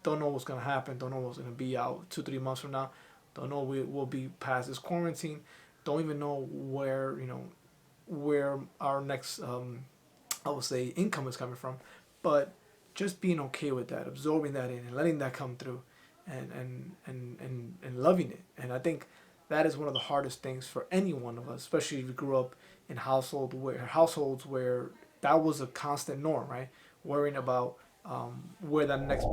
don't know what's gonna happen. Don't know what's gonna be out 2 3 months from now. Don't know we'll be past this quarantine. Don't even know where where our next I would say income is coming from. But just being okay with that, absorbing that in, and letting that come through, and loving it. And I think that is one of the hardest things for any one of us, especially if you grew up in households where that was a constant norm, right? Worrying about where that next.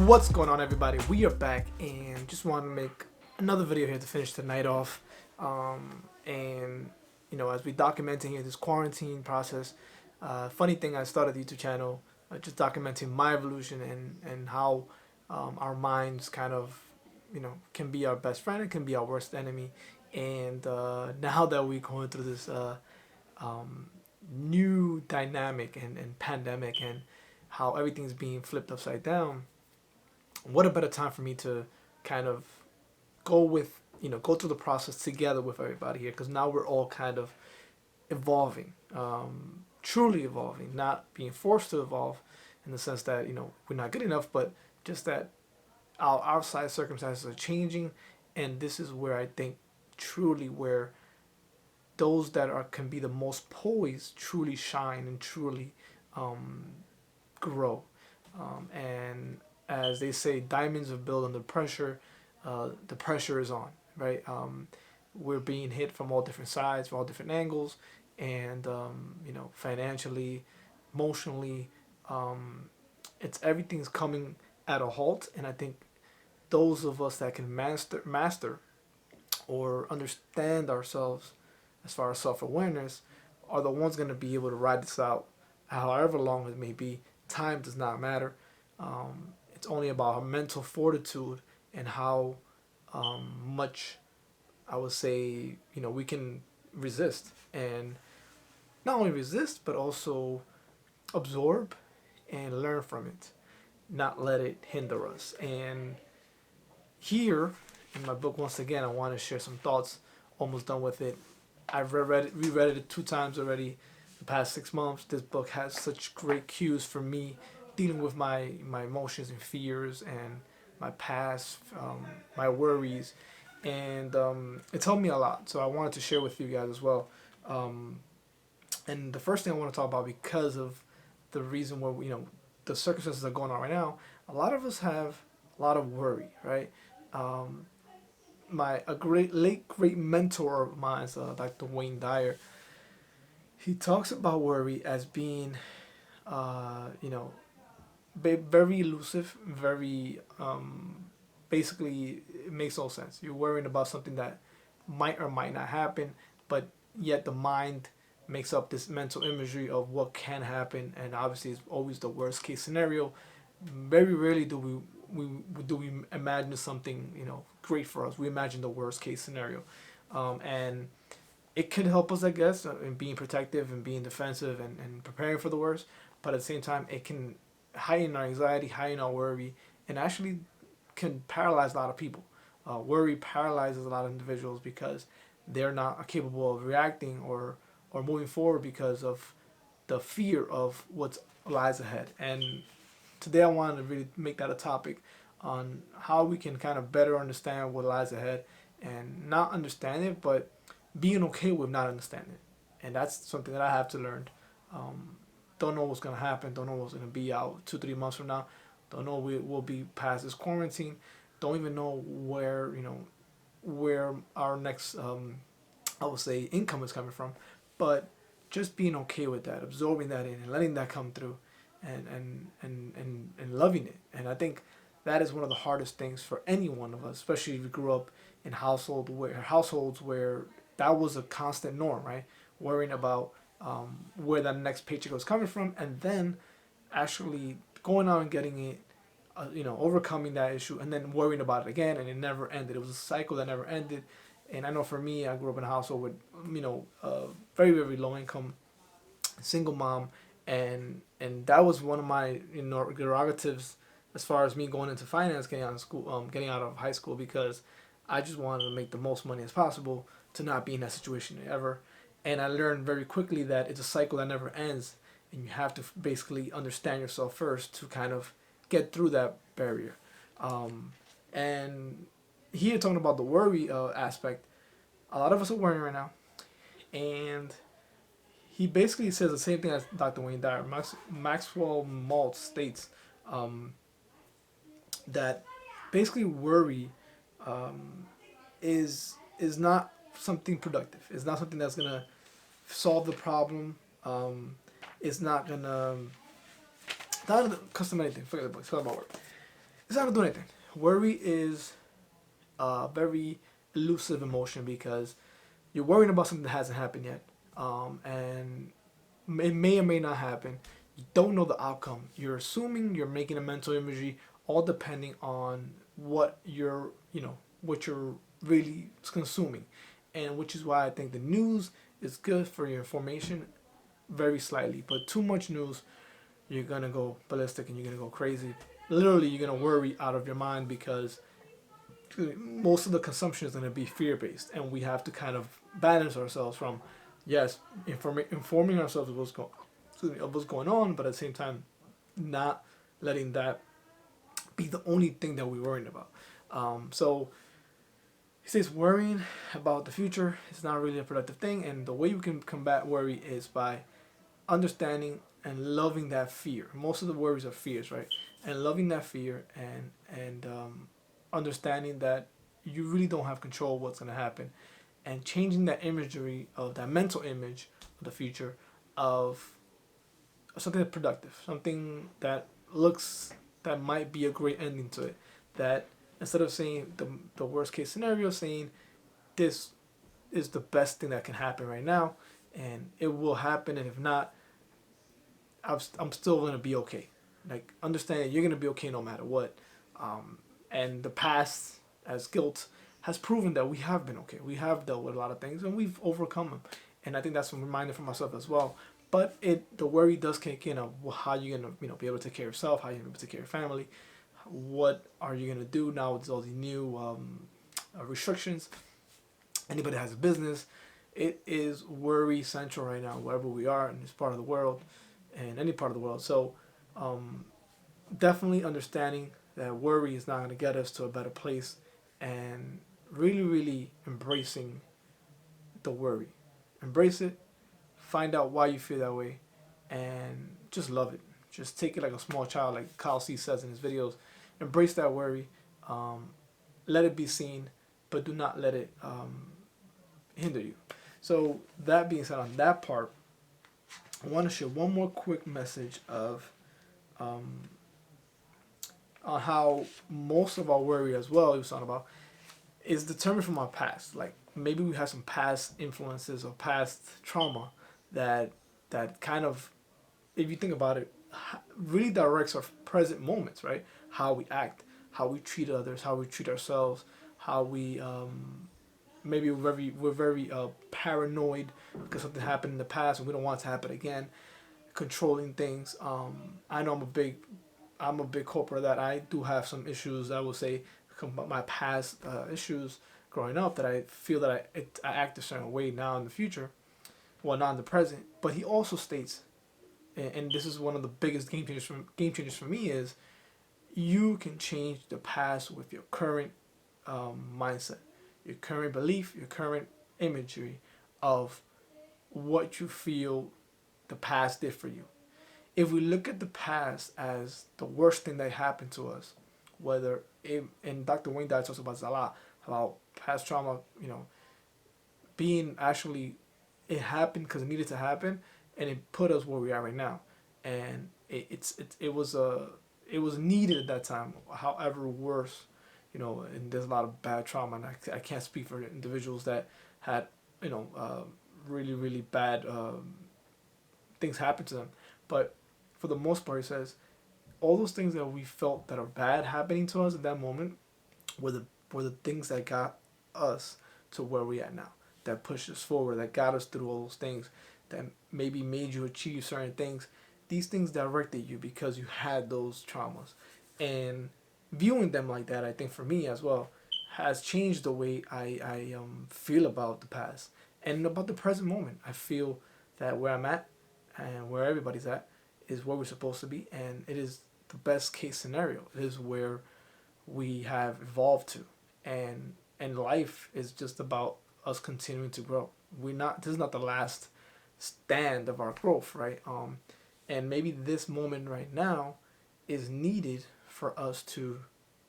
What's going on, everybody? We are back, and just want to make another video here to finish the night off. And as we documenting here this quarantine process, funny thing, I started the YouTube channel just documenting my evolution and how our minds kind of can be our best friend and can be our worst enemy. And now that we're going through this new dynamic and pandemic, and how everything's being flipped upside down, what a better time for me to kind of go through the process together with everybody here, because now we're all kind of evolving, truly evolving, not being forced to evolve in the sense that we're not good enough, but just that our outside circumstances are changing. And this is where I think truly where those that are can be the most poised truly shine and truly grow. And as they say, diamonds are built under pressure. The pressure is on, right? We're being hit from all different sides, from all different angles, and financially, emotionally, it's everything's coming at a halt. And I think those of us that can master or understand ourselves as far as self-awareness are the ones going to be able to ride this out, however long it may be. Time does not matter. It's only about our mental fortitude and how much, I would say, we can resist, and not only resist but also absorb and learn from it, not let it hinder us. And here in my book, once again, I want to share some thoughts. Almost done with it. I've reread it 2 times already the past 6 months. This book has such great cues for me dealing with my emotions and fears and my past, my worries, and it's helped me a lot. So I wanted to share with you guys as well. And the first thing I want to talk about, because of the reason where the circumstances are going on right now, a lot of us have a lot of worry, right? A great mentor of mine, Dr. Wayne Dyer, he talks about worry as being, very elusive, very basically it makes no sense. You're worrying about something that might or might not happen, but yet the mind makes up this mental imagery of what can happen, and obviously it's always the worst case scenario. Very rarely do we imagine something great for us. We imagine the worst case scenario, and it can help us, I guess, in being protective and being defensive and preparing for the worst. But at the same time, it can heighten our anxiety, heighten our worry, and actually can paralyze a lot of people. Worry paralyzes a lot of individuals because they're not capable of reacting or moving forward because of the fear of what lies ahead. And today I wanted to really make that a topic on how we can kind of better understand what lies ahead, and not understand it, but being okay with not understanding it. And that's something that I have to learn. Don't know what's gonna happen. Don't know what's gonna be out 2 3 months from now. Don't know we'll be past this quarantine. Don't even know where our next I would say income is coming from. But just being okay with that, absorbing that in, and letting that come through, and loving it. And I think that is one of the hardest things for any one of us, especially if you grew up in households where that was a constant norm, right? Worrying about where that next paycheck was coming from, and then actually going out and getting it, overcoming that issue, and then worrying about it again, and it never ended. It was a cycle that never ended. And I know for me, I grew up in a household with, very, very low income, single mom, and that was one of my derogatives as far as me going into finance, getting out of school, getting out of high school, because I just wanted to make the most money as possible to not be in that situation ever. And I learned very quickly that it's a cycle that never ends, and you have to basically understand yourself first to kind of get through that barrier. Um, and here talking about the worry aspect, a lot of us are worrying right now, and he basically says the same thing as Dr. Wayne Dyer. Maxwell Maltz states um, that basically worry um, is not something productive. It's not something that's gonna solve the problem. It's not gonna not custom anything. Forget about worry. It's not gonna do anything. Worry is a very elusive emotion because you're worrying about something that hasn't happened yet, and it may or may not happen. You don't know the outcome. You're assuming, you're making a mental imagery, all depending on what you're really consuming, and which is why I think the news is good for your information, very slightly. But too much news, you're gonna go ballistic and you're gonna go crazy. Literally, you're gonna worry out of your mind because most of the consumption is going to be fear based, and we have to kind of balance ourselves from, yes, informing ourselves of what's going on, but at the same time, not letting that be the only thing that we're worrying about. So he says worrying about the future is not really a productive thing, and the way you can combat worry is by understanding and loving that fear. Most of the worries are fears, right? And loving that fear and understanding that you really don't have control of what's going to happen, and changing that imagery of that mental image of the future of something that's productive, something that looks that might be a great ending to it. That instead of saying the worst case scenario, saying this is the best thing that can happen right now, and it will happen, and if not, I'm still gonna be okay. Like understand you're gonna be okay no matter what. And the past, as guilt, has proven that we have been okay. We have dealt with a lot of things and we've overcome them. And I think that's a reminder for myself as well. But the worry does kick in of how you're gonna be able to take care of yourself, how you're gonna be able to take care of your family, what are you gonna do now with all these new restrictions. Anybody has a business, it is worry central right now wherever we are in this part of the world, and any part of the world. So um, definitely understanding that worry is not going to get us to a better place, and really, really embracing the worry. Embrace it, find out why you feel that way, and just love it. Just take it like a small child, like Kyle C says in his videos. Embrace that worry, um, let it be seen, but do not let it hinder you. So, that being said, on that part, I want to share one more quick message of um, on how most of our worry as well, he was talking about, is determined from our past. Like maybe we have some past influences or past trauma that kind of, if you think about it, really directs our present moments, right? How we act, how we treat others, how we treat ourselves, how we maybe we're very paranoid because something happened in the past and we don't want it to happen again. Controlling things. I know I'm a big culprit of that. I do have some issues. I would say my past issues growing up that I feel that I act a certain way now in the future, well, not in the present. But he also states, and this is one of the biggest game changers for me, is you can change the past with your current mindset, your current belief, your current imagery of what you feel the past did for you. If we look at the past as the worst thing that happened to us, whether and Dr. Wayne Dyer talks about this a lot, about past trauma, being actually, it happened because it needed to happen, and it put us where we are right now, and it was needed at that time. However worse, and there's a lot of bad trauma, and I can't speak for individuals that had really really bad things happen to them, but for the most part, he says all those things that we felt that are bad happening to us at that moment were the things that got us to where we at now, that pushed us forward, that got us through all those things, that maybe made you achieve certain things, these things directed you because you had those traumas. And viewing them like that, I think for me as well, has changed the way I feel about the past and about the present moment. I feel that where I'm at and where everybody's at is where we're supposed to be, and it is the best case scenario. It is where we have evolved to, and life is just about us continuing to grow. We're not. This is not the last stand of our growth, right? And maybe this moment right now is needed for us to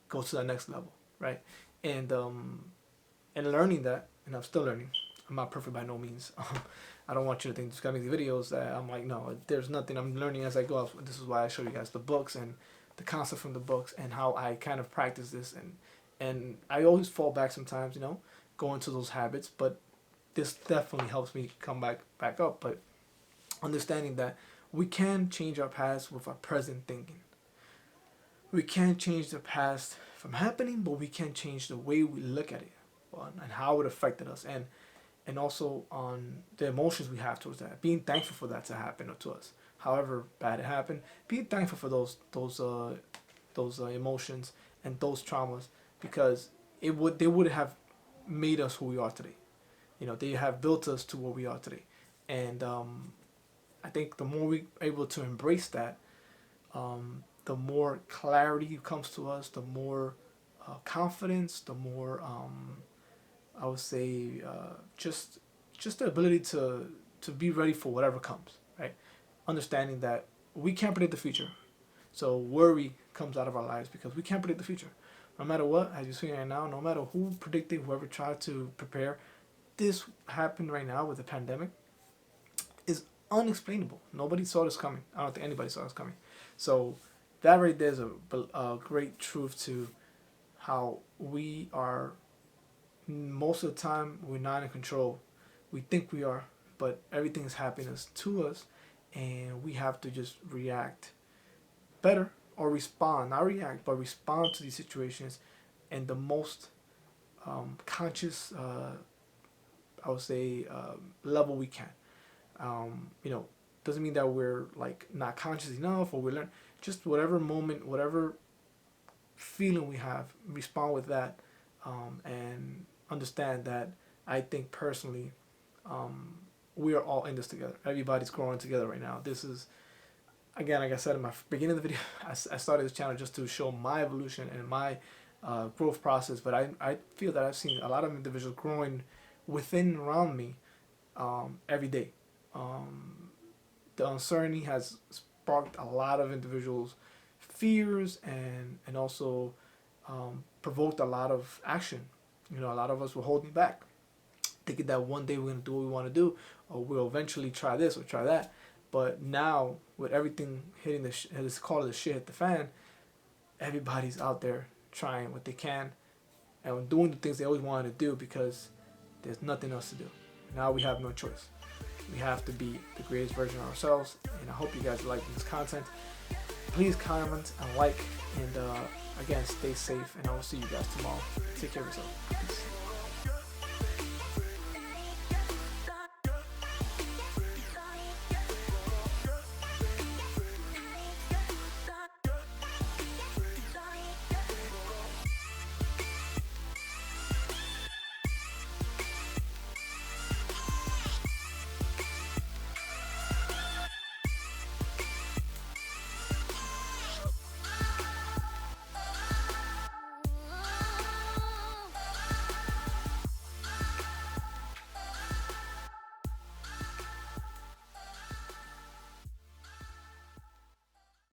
go to the next level, right? And and learning that, and I'm still learning. I'm not perfect by no means. I don't want you to think just gotta make the videos that I'm like, no, there's nothing. I'm learning as I go. This is why I show you guys the books and the concept from the books and how I kind of practice this. And I always fall back sometimes, go into those habits. But this definitely helps me come back up. But understanding that we can change our past with our present thinking. We can't change the past from happening, but we can change the way we look at it and how it affected us, and also on the emotions we have towards that. Being thankful for that to happen to us, however bad it happened. Being thankful for those emotions and those traumas, because they would have made us who we are today. They have built us to what we are today, and I think the more we are able to embrace that, the more clarity comes to us, the more confidence, the more I would say just the ability to be ready for whatever comes, right? Understanding that we can't predict the future, so worry comes out of our lives because we can't predict the future. No matter what, as you're seeing right now, no matter who predicted, whoever tried to prepare, this happened right now with the pandemic is unexplainable. Nobody saw this coming. I don't think anybody saw this coming. So that right there is a great truth to how we are. Most of the time, we're not in control. We think we are, but everything is happening to us, and we have to just react better or respond. Not react, but respond to these situations in the most conscious, I would say, level we can. Doesn't mean that we're like not conscious enough or we learn. Just whatever moment, whatever feeling we have, respond with that, and understand that I think personally, we are all in this together. Everybody's growing together right now. This is, again, like I said in my beginning of the video, I started this channel just to show my evolution and my growth process. But I feel that I've seen a lot of individuals growing within and around me every day. The uncertainty has sparked a lot of individuals' fears and also provoked a lot of action. A lot of us were holding back, thinking that one day we're going to do what we want to do, or we'll eventually try this or try that. But now, with everything hitting let's call it the shit hit the fan, everybody's out there trying what they can and doing the things they always wanted to do because there's nothing else to do. Now we have no choice. We have to be the greatest version of ourselves, and I hope you guys like this content. Please comment and like, and again, stay safe, and I will see you guys tomorrow. Take care of yourself.